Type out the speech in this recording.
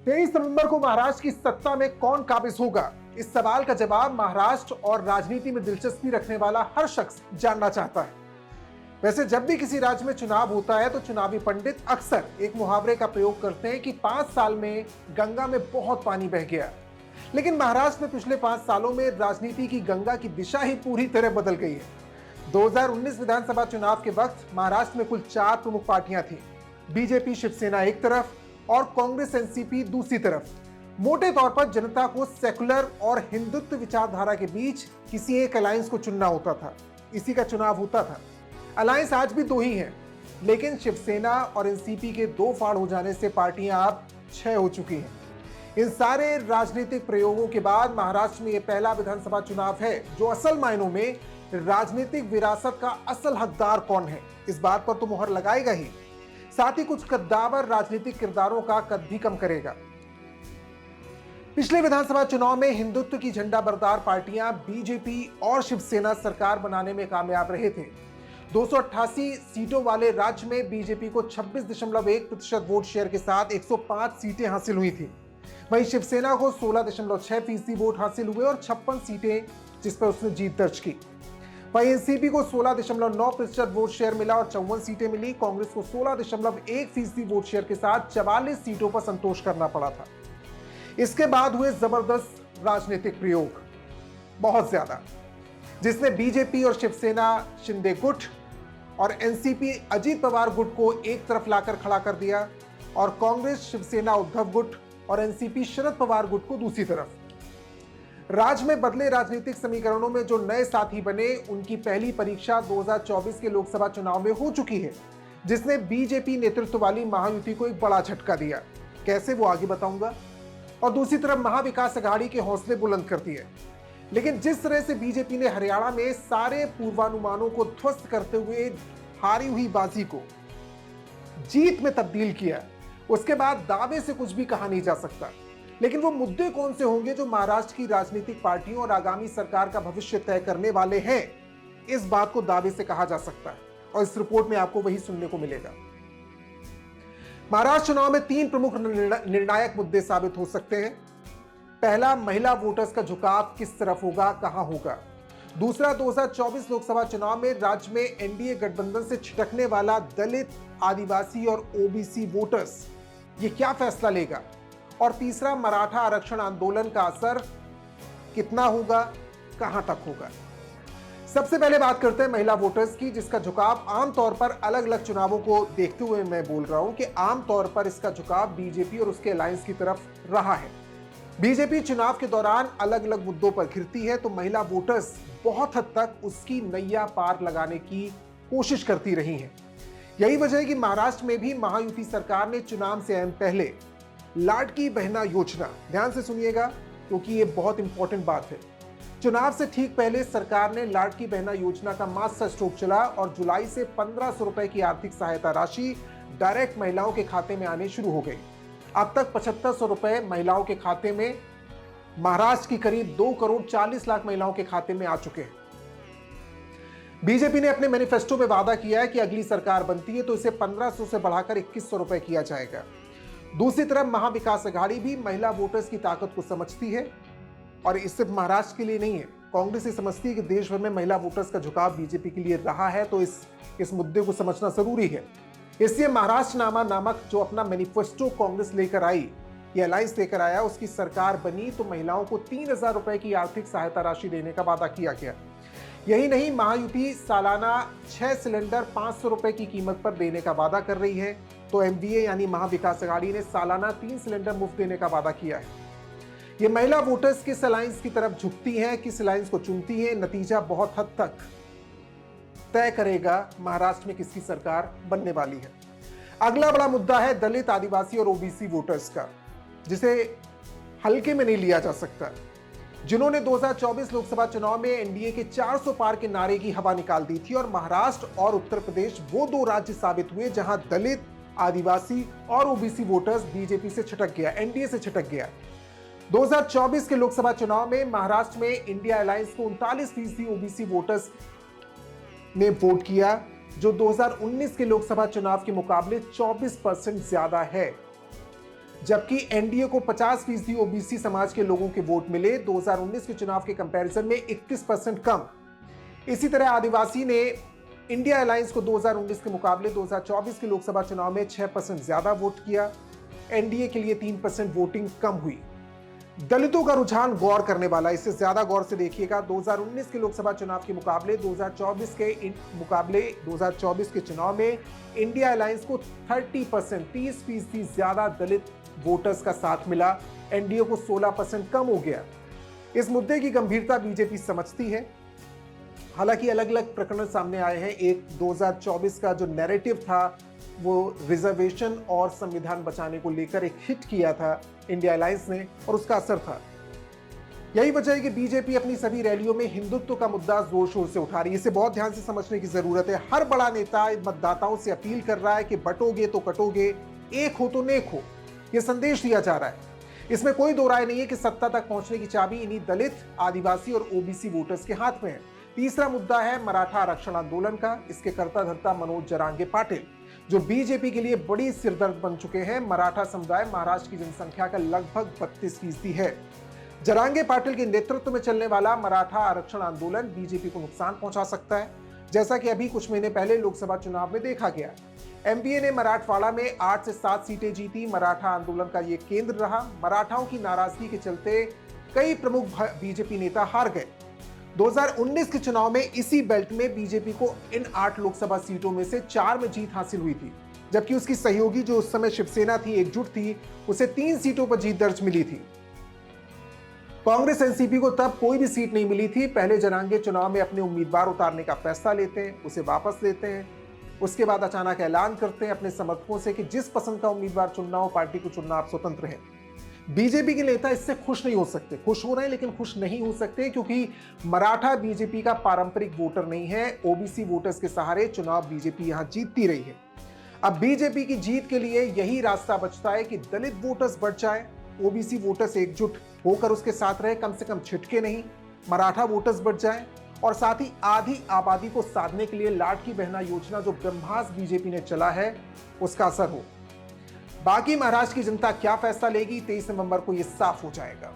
23 नवंबर को महाराष्ट्र की सत्ता में कौन काबिज होगा? इस सवाल का जवाब महाराष्ट्र और राजनीति में दिलचस्पी रखने वाला हर शख्स जानना चाहता है। वैसे जब भी किसी राज्य में चुनाव होता है तो चुनावी पंडित अक्सर एक मुहावरे का प्रयोग करते हैं कि 5 साल में गंगा में बहुत पानी बह गया। लेकिन महाराष्ट्र में पिछले 5 सालों में राजनीति की गंगा की दिशा ही पूरी तरह बदल गई है। 2019 विधानसभा चुनाव के वक्त महाराष्ट्र में कुल 4 प्रमुख पार्टियां थीं। बीजेपी शिवसेना एक तरफ और कांग्रेस एनसीपी दूसरी तरफ। मोटे तौर पर जनता को सेकुलर और हिंदुत्व विचारधारा के बीच किसी एक अलायंस को चुनना होता था। इसी का चुनाव होता था। अलायंस आज भी 2 ही हैं, लेकिन शिवसेना और एनसीपी के 2 फाड़ हो जाने से पार्टियां अब 6 हो चुकी हैं। इन सारे राजनीतिक प्रयोगों के बाद महाराष्ट्र में यह पहला विधानसभा चुनाव है जो असल मायनों में राजनीतिक विरासत का असल हकदार कौन है, इस बात पर तो मुहर लगाएगा ही, साथ ही कुछ कद्दावर राजनीतिक किरदारों का कद भी कम करेगा। पिछले विधानसभा चुनाव में हिंदुत्व की झंडा बरदार पार्टियां बीजेपी और शिवसेना सरकार बनाने में कामयाब रहे थे। 288 सीटों वाले राज्य में बीजेपी को 26.1% वोट शेयर के साथ 105 सीटें हासिल हुई थी। वहीं शिवसेना को 16.6% वोट हासिल हुए और 56 सीटें जिस पर उसने जीत दर्ज की। वहीं एनसीपी को 16.9% वोट शेयर मिला और 54 सीटें मिली। कांग्रेस को 16.1% वोट शेयर के साथ 44 सीटों पर संतोष करना पड़ा था। इसके बाद हुए जबरदस्त राजनीतिक प्रयोग, बहुत ज्यादा, जिसने बीजेपी और शिवसेना शिंदे गुट और एनसीपी अजीत पवार गुट को एक तरफ लाकर खड़ा कर दिया और कांग्रेस शिवसेना उद्धव गुट और एनसीपी शरद पवार गुट को दूसरी तरफ। राज्य में बदले राजनीतिक समीकरणों में जो नए साथी बने, उनकी पहली परीक्षा 2024 के लोकसभा चुनाव में हो चुकी है, जिसने बीजेपी नेतृत्व वाली महायुति को एक बड़ा झटका दिया। कैसे, वो आगे बताऊंगा। और दूसरी तरफ महाविकास अघाड़ी के हौसले बुलंद कर दिए। लेकिन जिस तरह से बीजेपी ने हरियाणा में सारे पूर्वानुमानों को ध्वस्त करते हुए हारी हुई बाजी को जीत में तब्दील किया, उसके बाद दावे से कुछ भी कहा नहीं जा सकता। लेकिन वो मुद्दे कौन से होंगे जो महाराष्ट्र की राजनीतिक पार्टियों और आगामी सरकार का भविष्य तय करने वाले हैं, इस बात को दावे से कहा जा सकता है और इस रिपोर्ट में आपको वही सुनने को मिलेगा। महाराष्ट्र चुनाव में 3 प्रमुख निर्णायक मुद्दे साबित हो सकते हैं। पहला, महिला वोटर्स का झुकाव किस तरफ होगा, कहां होगा। दूसरा, 2024 लोकसभा चुनाव में राज्य में एनडीए गठबंधन से छिटकने वाला दलित, आदिवासी और ओबीसी वोटर्स, ये क्या फैसला लेगा। और तीसरा, मराठा आरक्षण आंदोलन का असर कितना होगा, कहां तक होगा। सबसे पहले बात करते हैं महिला वोटर्स की, जिसका झुकाव आमतौर पर अलग अलग चुनावों को देखते हुए मैं बोल रहा हूं कि आमतौर पर इसका झुकाव बीजेपी और उसके अलायंस की तरफ रहा है। बीजेपी चुनाव के दौरान अलग अलग मुद्दों पर घिरती है तो महिला वोटर्स बहुत हद तक उसकी नैया पार लगाने की कोशिश करती रही हैं। यही वजह है कि महाराष्ट्र में भी महायुति सरकार ने चुनाव से अहम पहले लाडकी बहना योजना, ध्यान से सुनिएगा क्योंकि ये बहुत इंपॉर्टेंट बात है, चुनाव से ठीक पहले सरकार ने लाडकी बहना योजना का मास्टर स्ट्रोक चला और जुलाई से 1500 रुपए की आर्थिक सहायता राशि डायरेक्ट महिलाओं के खाते में आने शुरू हो गई। अब तक 7500 रुपए महिलाओं के खाते में, महाराष्ट्र की करीब 2 करोड़ 40 लाख महिलाओं के खाते में आ चुके हैं। बीजेपी ने अपने मैनिफेस्टो में वादा किया है कि अगली सरकार बनती है तो इसे 1500 से बढ़ाकर 2100 रुपए किया जाएगा। दूसरी तरफ महाविकास अघाड़ी भी महिला वोटर्स की ताकत को समझती है और इस सिर्फ महाराष्ट्र के लिए नहीं है, कांग्रेस ये समझती है कि देश भर में महिला वोटर्स का झुकाव बीजेपी के लिए रहा है, तो इस मुद्दे को समझना जरूरी है। इसलिए महाराष्ट्र नामक जो अपना मैनिफेस्टो कांग्रेस लेकर आई, ये अलायंस लेकर आया, उसकी सरकार बनी तो महिलाओं को 3000 रुपए की आर्थिक सहायता राशि देने का वादा किया गया। यही नहीं, महायुति सालाना 6 सिलेंडर 500 रुपए की कीमत पर देने का वादा कर रही है, तो एमवीए यानी महाविकास अघाड़ी ने सालाना 3 सिलेंडर मुफ्त देने का वादा किया है। ये महिला वोटर्स किस अलायंस की तरफ झुकती हैं, किस अलायंस को चुनती हैं, नतीजा बहुत हद तक तय करेगा महाराष्ट्र में किसकी सरकार बनने वाली है। अगला बड़ा मुद्दा है दलित, आदिवासी और ओबीसी वोटर्स का, जिसे हल्के में नहीं लिया जा सकता, जिन्होंने 2024 लोकसभा चुनाव में एनडीए के 400 पार के नारे की हवा निकाल दी थी। और महाराष्ट्र और उत्तर प्रदेश वो 2 राज्य साबित हुए जहां दलित, आदिवासी और ओबीसी वोटर्स बीजेपी से छिटक गया, एनडीए से छिटक गया। 2024 के लोकसभा चुनाव में महाराष्ट्र में इंडिया अलायंस को 39% ओबीसी वोटर्स ने वोट किया, जो 2019 के लोकसभा चुनाव के मुकाबले 24% ज्यादा है। जबकि एनडीए को 50% ओबीसी समाज के लोगों के वोट मिले, 2019 के चुनाव के कंपैरिजन में 21% कम। इसी तरह आदिवासी ने इंडिया अलायंस को 2019 के मुकाबले 2024 के लोकसभा चुनाव में 6% ज्यादा वोट किया। एनडीए के लिए 3% वोटिंग कम हुई। दलितों का रुझान गौर करने वाला, इसे ज्यादा गौर से देखिएगा। 2019 के लोकसभा चुनाव के मुकाबले 2024 के चुनाव में इंडिया अलायंस को 30% ज्यादा दलित वोटर्स का साथ मिला। एनडीए को 16% कम हो गया। इस मुद्दे की गंभीरता बीजेपी समझती है। हालांकि अलग अलग प्रकरण सामने आए हैं। एक 2024 का जो नैरेटिव था वो रिजर्वेशन और संविधान बचाने को लेकर एक हिट किया था इंडिया अलायंस ने, और उसका असर था। यही वजह है कि बीजेपी अपनी सभी रैलियों में हिंदुत्व का मुद्दा जोर शोर से उठा रही है। इसे बहुत ध्यान से समझने की जरूरत है। हर बड़ा नेता मतदाताओं से अपील कर रहा है कि बटोगे तो कटोगे, एक हो तो नेक हो। यह संदेश दिया जा रहा है। इसमें कोई दो राय नहीं है कि सत्ता तक पहुंचने की चाबी इन्हीं दलित, आदिवासी और ओबीसी वोटर्स के हाथ में है। तीसरा मुद्दा है मराठा आरक्षण आंदोलन का। इसके कर्ता धर्ता मनोज जरांगे पाटिल, जो बीजेपी के लिए बड़ी सिरदर्द बन चुके हैं। मराठा समुदाय महाराष्ट्र की जनसंख्या का लगभग 32% है। जरांगे पाटिल के नेतृत्व में चलने वाला मराठा आरक्षण आंदोलन बीजेपी को नुकसान पहुंचा सकता है, जैसा कि अभी कुछ महीने पहले लोकसभा चुनाव में देखा गया। एमपीए ने मराठवाड़ा में 8 से 7 सीटें जीती। मराठा आंदोलन का यह केंद्र रहा। मराठाओं की नाराजगी के चलते कई प्रमुख बीजेपी नेता हार गए। 2019 के चुनाव में इसी बेल्ट में बीजेपी को इन 8 लोकसभा सीटों में से 4 में जीत हासिल हुई थी, जबकि उसकी सहयोगी जो उस समय शिवसेना थी, एकजुट थी, उसे 3 सीटों पर जीत दर्ज मिली थी। कांग्रेस एनसीपी को तब कोई भी सीट नहीं मिली थी। पहले जरांगे चुनाव में अपने उम्मीदवार उतारने का फैसला लेते हैं, उसे वापस लेते हैं। उसके बाद अचानक ऐलान करते हैं अपने समर्थकों से कि जिस पसंद का उम्मीदवार चुनना हो, पार्टी को चुनना, आप स्वतंत्र हैं। बीजेपी के नेता इससे खुश नहीं हो सकते। खुश हो रहे हैं लेकिन खुश नहीं हो सकते, क्योंकि मराठा बीजेपी का पारंपरिक वोटर नहीं है। ओबीसी वोटर्स के सहारे चुनाव बीजेपी यहां जीतती रही है। अब बीजेपी की जीत के लिए यही रास्ता बचता है कि दलित वोटर्स बढ़ जाए, ओबीसी वोटर्स एकजुट होकर उसके साथ रहे, कम से कम छिटके नहीं। मराठा वोटर्स बढ़ जाए और साथ ही आधी आबादी को साधने के लिए लाडली बहना योजना जो ब्रह्मास्त्र बीजेपी ने चला है, उसका असर हो। बाकी महाराष्ट्र की जनता क्या फैसला लेगी, 23 नवंबर को यह साफ हो जाएगा।